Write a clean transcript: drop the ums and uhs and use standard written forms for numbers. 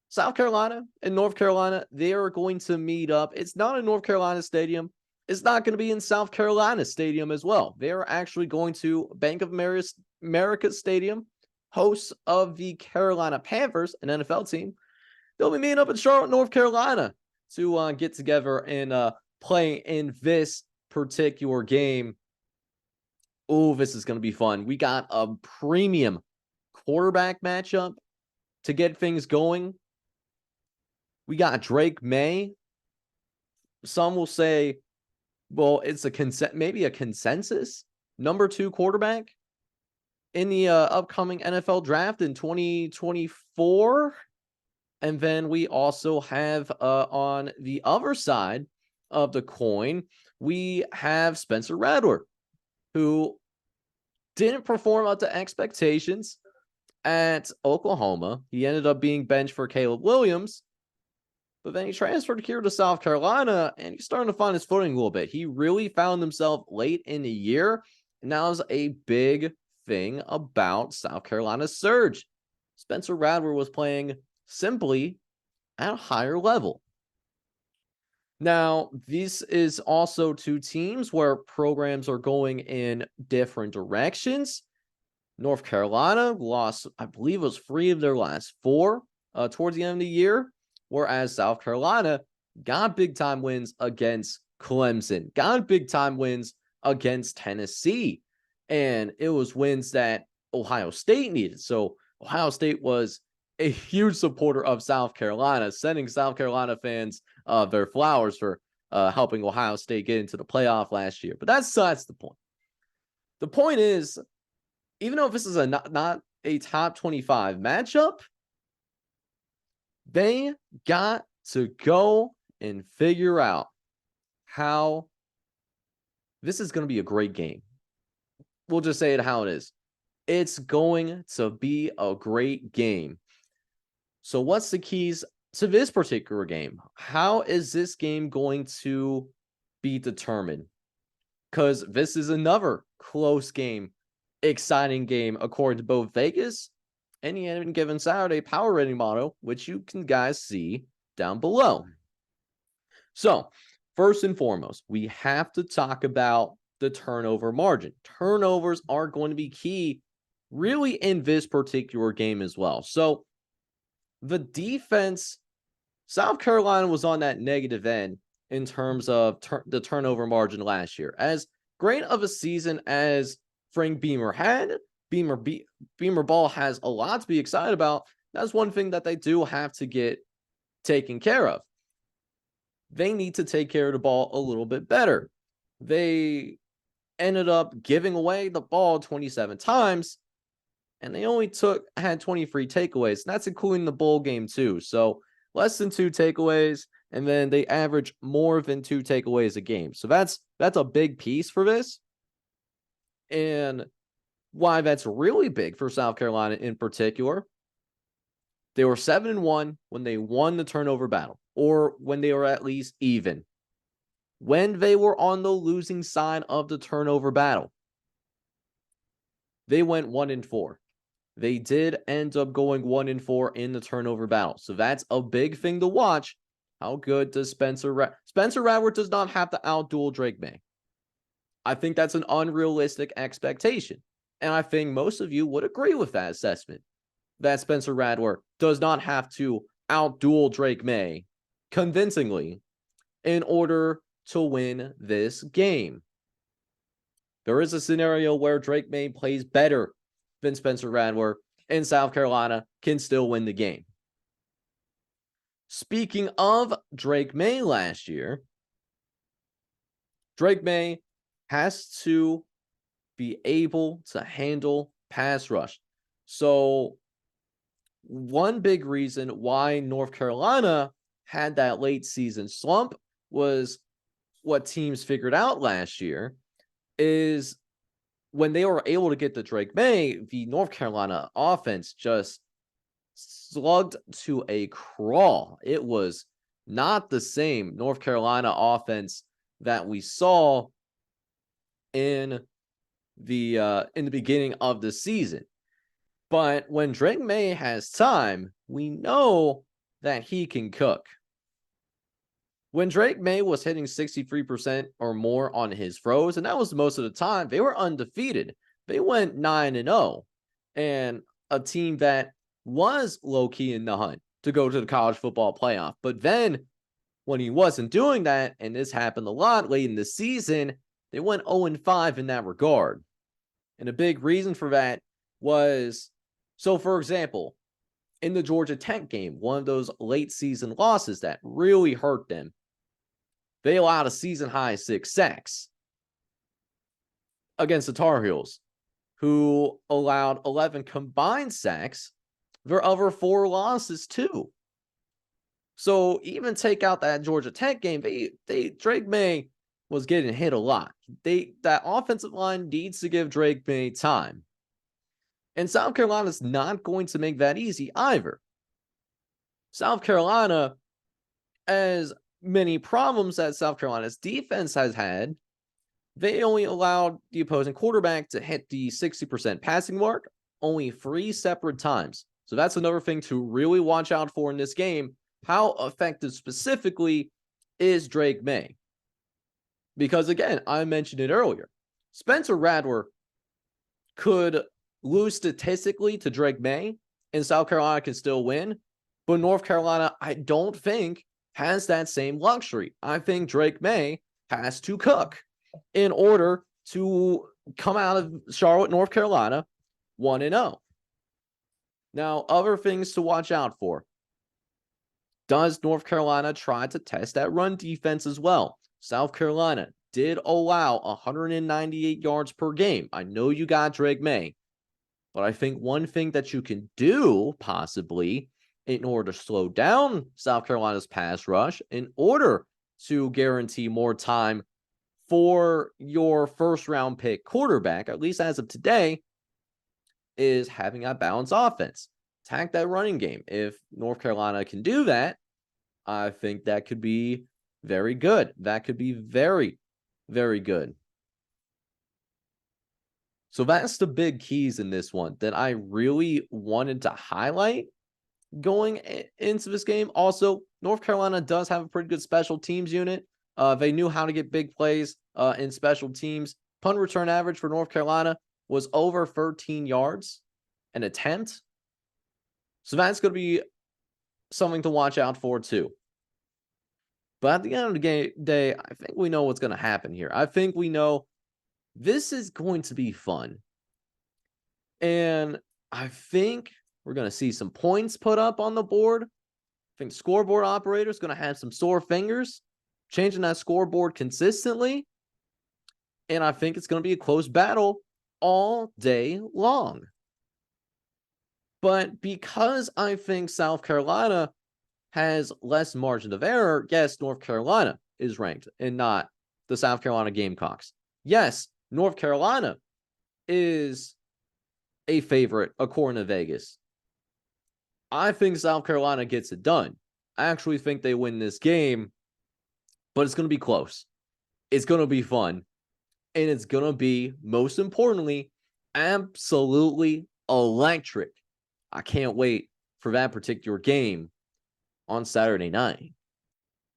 South Carolina and North Carolina, they are going to meet up. It's not in North Carolina Stadium. It's not going to be in South Carolina Stadium as well. They're actually going to Bank of America Stadium, hosts of the Carolina Panthers, an NFL team. They'll be meeting up in Charlotte, North Carolina to get together and play in this particular game. Oh, this is going to be fun. We got a premium quarterback matchup to get things going. We got Drake May. Some will say, well, it's maybe a consensus number 2 quarterback in the upcoming NFL draft in 2024. And then we also have on the other side of the coin, we have Spencer Rattler, who didn't perform up to expectations at Oklahoma. He ended up being benched for Caleb Williams, but then he transferred here to South Carolina, and he's starting to find his footing a little bit. He really found himself late in the year, and that was a big thing about South Carolina's surge. Spencer Rattler was playing simply at a higher level. Now, this is also 2 teams where programs are going in different directions. North Carolina lost, I believe it was 3 of their last 4 towards the end of the year, whereas South Carolina got big-time wins against Clemson, got big-time wins against Tennessee, and it was wins that Ohio State needed. So Ohio State was a huge supporter of South Carolina, sending South Carolina fans their flowers for helping Ohio State get into the playoff last year. But that's the point. The point is, even though this is not a top 25 matchup, they got to go and figure out how this is going to be a great game. We'll just say it how it is. It's going to be a great game. So what's the keys to this particular game? How is this game going to be determined? Because this is another close game, exciting game, according to both Vegas and the Any Given Saturday power rating model, which you can guys see down below. So first and foremost, we have to talk about the turnover margin. Turnovers are going to be key really in this particular game as well. So the defense, South Carolina was on that negative end in terms of the turnover margin last year. As great of a season as Frank Beamer had, Beamer ball has a lot to be excited about. That's one thing that they do have to get taken care of. They need to take care of the ball a little bit better. They ended up giving away the ball 27 times, and they only had 23 takeaways. And that's including the bowl game too. So less than 2 takeaways, and then they average more than 2 takeaways a game. So that's a big piece for this. And why that's really big for South Carolina in particular, they were 7-1 when they won the turnover battle, or when they were at least even. When they were on the losing side of the turnover battle, they went 1-4. They did end up going 1-4 in the turnover battle. So that's a big thing to watch. How good does Spencer Rattler does not have to outduel Drake May. I think that's an unrealistic expectation. And I think most of you would agree with that assessment, that Spencer Rattler does not have to outduel Drake May convincingly in order to win this game. There is a scenario where Drake May plays better than Spencer Rattler, and South Carolina can still win the game. Speaking of Drake May last year, Drake May has to be able to handle pass rush. So one big reason why North Carolina had that late season slump was what teams figured out last year is when they were able to get to Drake May, the North Carolina offense just slugged to a crawl. It was not the same North Carolina offense that we saw in the beginning of the season. But when Drake May has time, we know that he can cook. When Drake May was hitting 63% or more on his throws, and that was most of the time, they were undefeated. They went 9-0, and a team that was low-key in the hunt to go to the college football playoff. But then when he wasn't doing that, and this happened a lot late in the season, they went 0-5 in that regard. And a big reason for that was, so for example, in the Georgia Tech game, one of those late season losses that really hurt them, they allowed a season high 6 sacks against the Tar Heels, who allowed 11 combined sacks. Their other 4 losses too. So even take out that Georgia Tech game, Drake May was getting hit a lot. That offensive line needs to give Drake May time. And South Carolina's not going to make that easy either. South Carolina, as many problems as South Carolina's defense has had, they only allowed the opposing quarterback to hit the 60% passing mark only 3 separate times. So that's another thing to really watch out for in this game. How effective specifically is Drake May? Because again, I mentioned it earlier, Spencer Rattler could lose statistically to Drake May, and South Carolina can still win. But North Carolina, I don't think, has that same luxury. I think Drake May has to cook in order to come out of Charlotte, North Carolina, 1-0. Now, other things to watch out for. Does North Carolina try to test that run defense as well? South Carolina did allow 198 yards per game. I know you got Drake May, but I think one thing that you can do possibly in order to slow down South Carolina's pass rush, in order to guarantee more time for your first round pick quarterback, at least as of today, is having a balanced offense. Attack that running game. If North Carolina can do that, I think that could be very good. That could be very, very good. So that's the big keys in this one that I really wanted to highlight going into this game. Also, North Carolina does have a pretty good special teams unit. They knew how to get big plays in special teams. Punt return average for North Carolina was over 13 yards an attempt. So that's going to be something to watch out for too. But at the end of the day, I think we know what's going to happen here. I think we know this is going to be fun. And I think we're going to see some points put up on the board. I think scoreboard operator is going to have some sore fingers, changing that scoreboard consistently. And I think it's going to be a close battle all day long. But because I think South Carolina has less margin of error, yes, North Carolina is ranked and not the South Carolina Gamecocks. Yes, North Carolina is a favorite according to Vegas. I think South Carolina gets it done. I actually think they win this game, but it's going to be close. It's going to be fun. And it's going to be, most importantly, absolutely electric. I can't wait for that particular game on Saturday night.